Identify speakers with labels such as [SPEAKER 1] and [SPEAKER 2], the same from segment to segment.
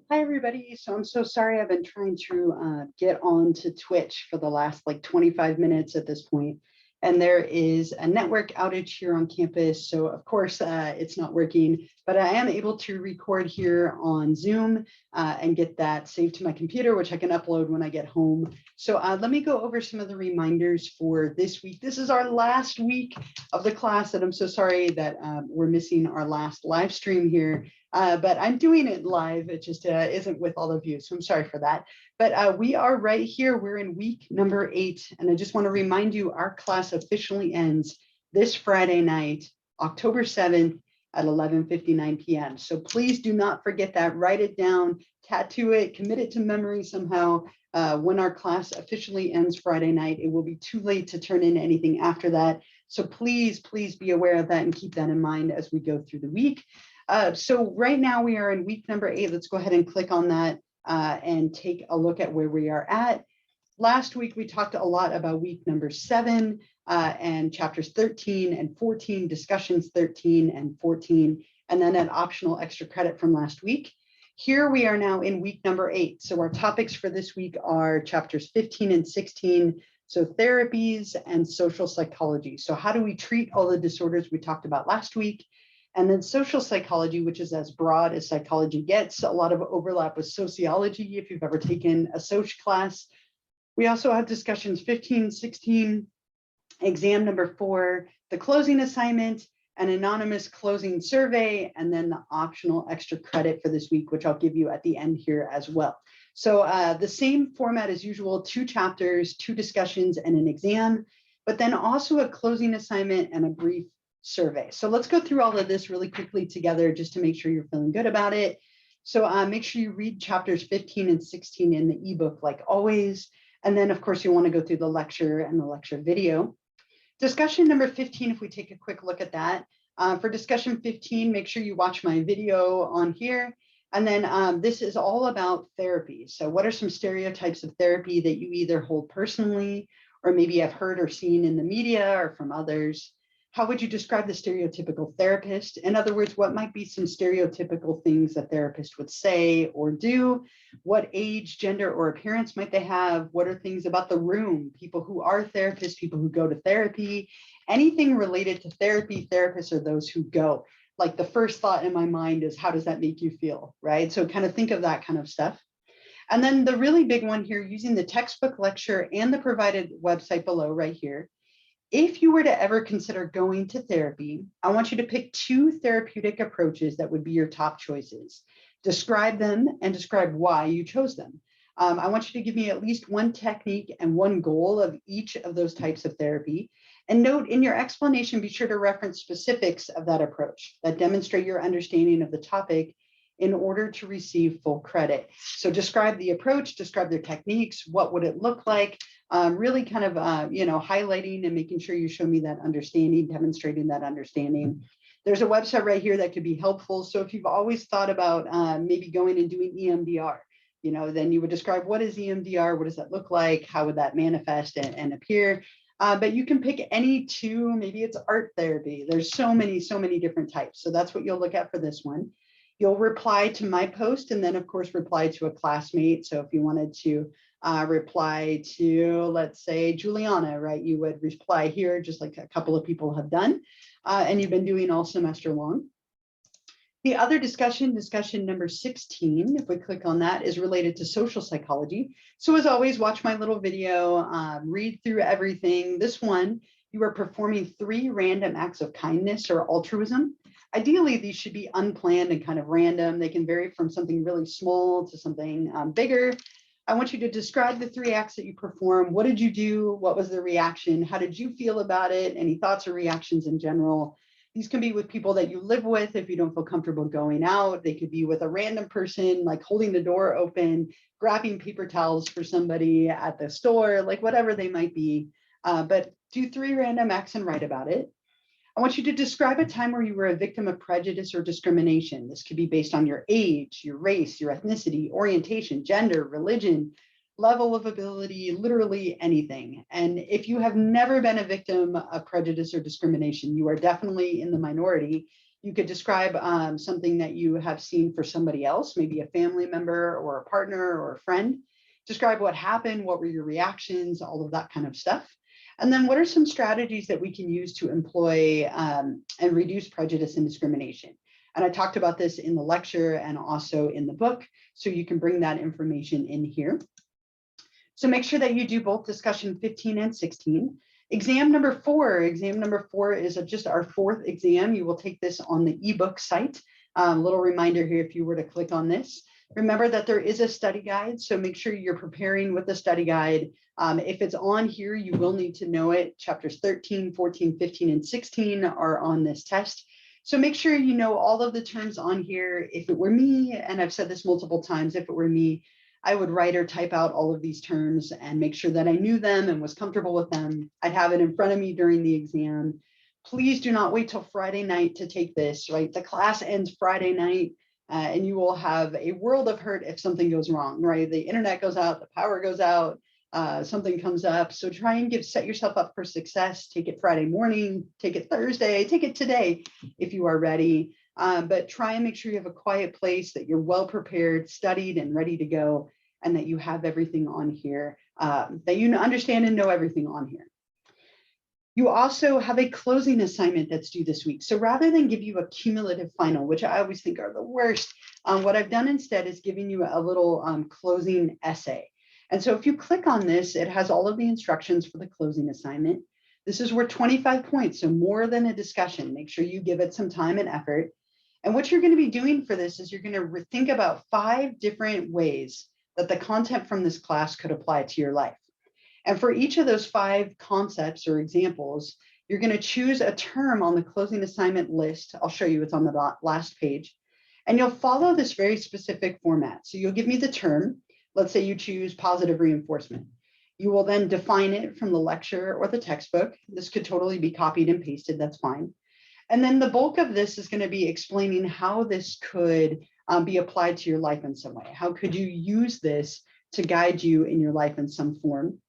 [SPEAKER 1] Hi, everybody. So I'm so sorry. I've been trying to get on to Twitch for the last like 25 minutes at this point. And there is a network outage here on campus. So of course, it's not working, but I am able to record here on Zoom and get that saved to my computer, which I can upload when I get home. So let me go over some of the reminders for this week. This is our last week of the class, and I'm so sorry that we're missing our last live stream here. But I'm doing it live. It just isn't with all of you. So I'm sorry for that. But we are right here. We're in week number 8. And I just want to remind you, our class officially ends this Friday night, October 7th at 11:59 p.m. So please do not forget that. Write it down, tattoo it, commit it to memory somehow. When our class officially ends Friday night, it will be too late to turn in anything after that. So please, please be aware of that and keep that in mind as we go through the week. So right now we are in week number 8. Let's go ahead and click on that and take a look at where we are at. Last week, we talked a lot about week number 7 and chapters 13 and 14, discussions 13 and 14, and then an optional extra credit from last week. Here we are now in week number 8. So our topics for this week are chapters 15 and 16. So therapies and social psychology. So how do we treat all the disorders we talked about last week? And then social psychology, which is as broad as psychology gets, a lot of overlap with sociology if you've ever taken a soc class. We also have discussions 15, 16, exam number 4, the closing assignment, an anonymous closing survey, and then the optional extra credit for this week, which I'll give you at the end here as well. So the same format as usual, 2 chapters, 2 discussions, and an exam, but then also a closing assignment and a brief survey. So let's go through all of this really quickly together just to make sure you're feeling good about it. So make sure you read chapters 15 and 16 in the ebook like always. And then of course you want to go through the lecture and the lecture video. Discussion number 15, if we take a quick look at that. For discussion 15, make sure you watch my video on here. And then this is all about therapy. So what are some stereotypes of therapy that you either hold personally or maybe have heard or seen in the media or from others? How would you describe the stereotypical therapist? In other words, what might be some stereotypical things a therapist would say or do? What age, gender, or appearance might they have? What are things about the room? People who are therapists, people who go to therapy, anything related to therapy, therapists are those who go. Like the first thought in my mind is, how does that make you feel, right? So kind of think of that kind of stuff. And then the really big one here, using the textbook lecture and the provided website below right here. If you were to ever consider going to therapy, I want you to pick 2 therapeutic approaches that would be your top choices. Describe them and describe why you chose them. I want you to give me at least 1 technique and 1 goal of each of those types of therapy. And note in your explanation, be sure to reference specifics of that approach that demonstrate your understanding of the topic in order to receive full credit. So describe the approach, describe their techniques, what would it look like? Really kind of, highlighting and making sure you show me that understanding, demonstrating that understanding. There's a website right here that could be helpful. So if you've always thought about maybe going and doing EMDR, then you would describe what is EMDR, what does that look like, how would that manifest and appear? But you can pick any 2, maybe it's art therapy. There's so many different types. So that's what you'll look at for this one. You'll reply to my post and then of course reply to a classmate. So if you wanted to reply to, let's say, Juliana, right? You would reply here, just like a couple of people have done, and you've been doing all semester long. The other discussion number 16, if we click on that, is related to social psychology. So as always, watch my little video, read through everything. This one, you are performing 3 random acts of kindness or altruism. Ideally, these should be unplanned and kind of random. They can vary from something really small to something bigger. I want you to describe the 3 acts that you perform. What did you do? What was the reaction? How did you feel about it? Any thoughts or reactions in general? These can be with people that you live with if you don't feel comfortable going out. They could be with a random person, like holding the door open, grabbing paper towels for somebody at the store, like whatever they might be. But do 3 random acts and write about it. I want you to describe a time where you were a victim of prejudice or discrimination. This could be based on your age, your race, your ethnicity, orientation, gender, religion, level of ability, literally anything. And if you have never been a victim of prejudice or discrimination, you are definitely in the minority. You could describe something that you have seen for somebody else, maybe a family member or a partner or a friend. Describe what happened, what were your reactions, all of that kind of stuff. And then what are some strategies that we can use to employ and reduce prejudice and discrimination? And I talked about this in the lecture and also in the book, so you can bring that information in here. So make sure that you do both discussion 15 and 16. Exam number 4 is just our 4th exam. You will take this on the ebook site. Little reminder here, if you were to click on this, remember that there is a study guide. So make sure you're preparing with the study guide. If it's on here, you will need to know it. Chapters 13, 14, 15, and 16 are on this test. So make sure you know all of the terms on here. If it were me, and I've said this multiple times, if it were me, I would write or type out all of these terms and make sure that I knew them and was comfortable with them. I'd have it in front of me during the exam. Please do not wait till Friday night to take this, right? The class ends Friday night and you will have a world of hurt if something goes wrong, right? The internet goes out, the power goes out, something comes up. So try and set yourself up for success. Take it Friday morning, take it Thursday, take it today if you are ready. But try and make sure you have a quiet place, that you're well prepared, studied, and ready to go, and that you have everything on here, that you understand and know everything on here. You also have a closing assignment that's due this week. So rather than give you a cumulative final, which I always think are the worst, what I've done instead is giving you a little closing essay. And so if you click on this, it has all of the instructions for the closing assignment. This is worth 25 points, so more than a discussion. Make sure you give it some time and effort. And what you're going to be doing for this is you're going to think about 5 different ways that the content from this class could apply to your life. And for each of those 5 concepts or examples, you're going to choose a term on the closing assignment list. I'll show you, it's on the last page. And you'll follow this very specific format. So you'll give me the term. Let's say you choose positive reinforcement. You will then define it from the lecture or the textbook. This could totally be copied and pasted, that's fine. And then the bulk of this is going to be explaining how this could be applied to your life in some way. How could you use this to guide you in your life in some form?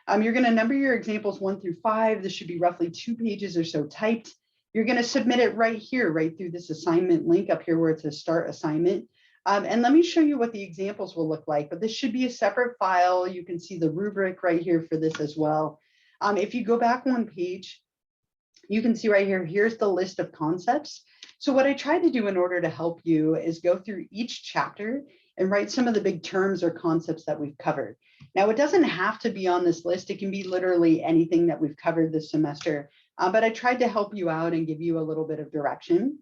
[SPEAKER 1] You're going to number your examples 1 through 5. This should be roughly 2 pages or so typed. You're going to submit it right here, right through this assignment link up here where it says start assignment. And let me show you what the examples will look like, but this should be a separate file. You can see the rubric right here for this as well. If you go back 1 page, you can see right here, here's the list of concepts. So what I tried to do in order to help you is go through each chapter and write some of the big terms or concepts that we've covered. Now, it doesn't have to be on this list. It can be literally anything that we've covered this semester, but I tried to help you out and give you a little bit of direction.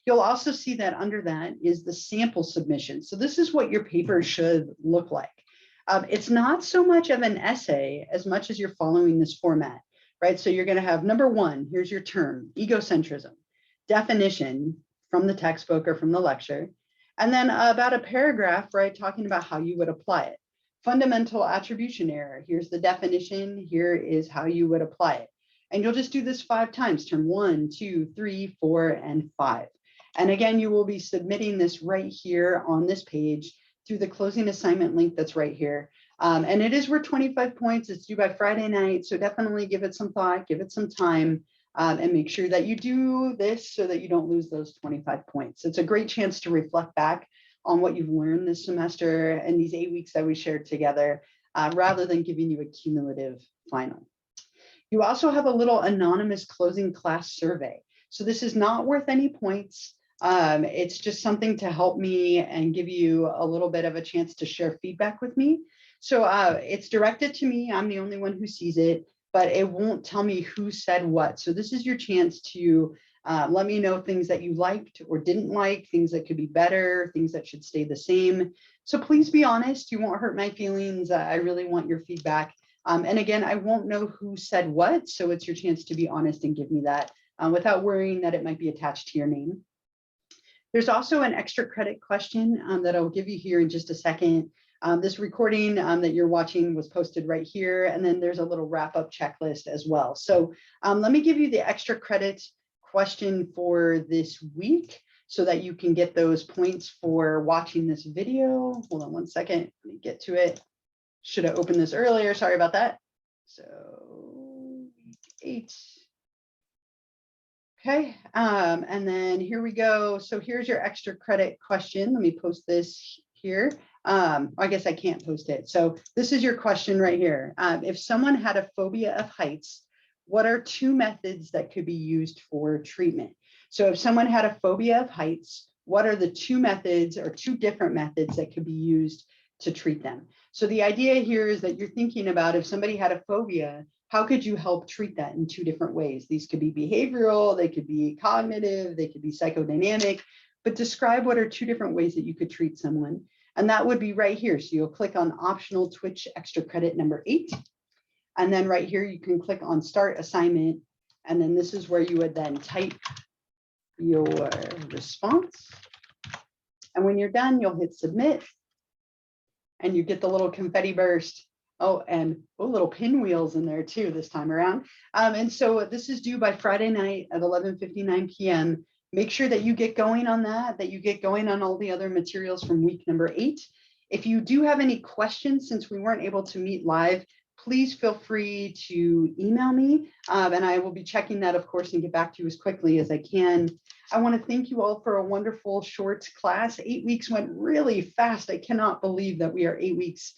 [SPEAKER 1] You'll also see that under that is the sample submission. So this is what your paper should look like. It's not so much of an essay as much as you're following this format, right? So you're going to have number 1, here's your term, egocentrism, definition from the textbook or from the lecture, and then about a paragraph, right, talking about how you would apply it. Fundamental attribution error, here's the definition, here is how you would apply it. And you'll just do this 5 times, term 1, 2, 3, 4, and 5. And again, you will be submitting this right here on this page through the closing assignment link that's right here. And it is worth 25 points. It's due by Friday night. So definitely give it some thought, give it some time, and make sure that you do this so that you don't lose those 25 points. It's a great chance to reflect back on what you've learned this semester and these 8 weeks that we shared together, rather than giving you a cumulative final. You also have a little anonymous closing class survey. So this is not worth any points. It's just something to help me and give you a little bit of a chance to share feedback with me. So it's directed to me. I'm the only one who sees it, but it won't tell me who said what. So this is your chance to let me know things that you liked or didn't like, things that could be better, things that should stay the same. So please be honest. You won't hurt my feelings. I really want your feedback. And again, I won't know who said what. So it's your chance to be honest and give me that without worrying that it might be attached to your name. There's also an extra credit question that I'll give you here in just a second. This recording that you're watching was posted right here, and then there's a little wrap-up checklist as well. So let me give you the extra credit question for this week so that you can get those points for watching this video. Hold on 1 second, let me get to it. Should have opened this earlier, sorry about that. So week 8. Okay, and then here we go. So here's your extra credit question. Let me post this here. I guess I can't post it. So this is your question right here. If someone had a phobia of heights, what are 2 methods that could be used for treatment? So if someone had a phobia of heights, what are the 2 methods or 2 different methods that could be used to treat them? So the idea here is that you're thinking about if somebody had a phobia, how could you help treat that in 2 different ways? These could be behavioral, they could be cognitive, they could be psychodynamic, but describe what are 2 different ways that you could treat someone. And that would be right here. So you'll click on optional Twitch extra credit number 8. And then right here, you can click on start assignment. And then this is where you would then type your response. And when you're done, you'll hit submit. And you get the little confetti burst. Oh, and little pinwheels in there too this time around. And so this is due by Friday night at 11:59 p.m. Make sure that you get going on that you get going on all the other materials from week number 8. If you do have any questions, since we weren't able to meet live, please feel free to email me, and I will be checking that, of course, and get back to you as quickly as I can. I want to thank you all for a wonderful short class. 8 weeks went really fast. I cannot believe that we are 8 weeks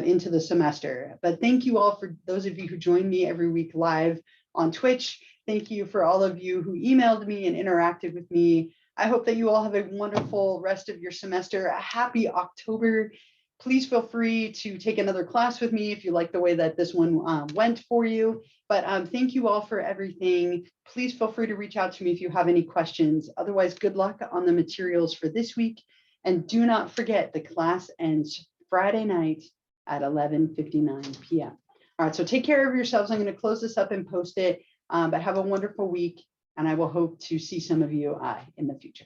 [SPEAKER 1] into the semester. But thank you all for those of you who join me every week live on Twitch. Thank you for all of you who emailed me and interacted with me. I hope that you all have a wonderful rest of your semester. A happy October. Please feel free to take another class with me if you like the way that this one went for you. But thank you all for everything. Please feel free to reach out to me if you have any questions. Otherwise, good luck on the materials for this week. And do not forget, the class ends Friday night at 11:59 p.m. All right, so take care of yourselves. I'm going to close this up and post it, but have a wonderful week, and I will hope to see some of you in the future.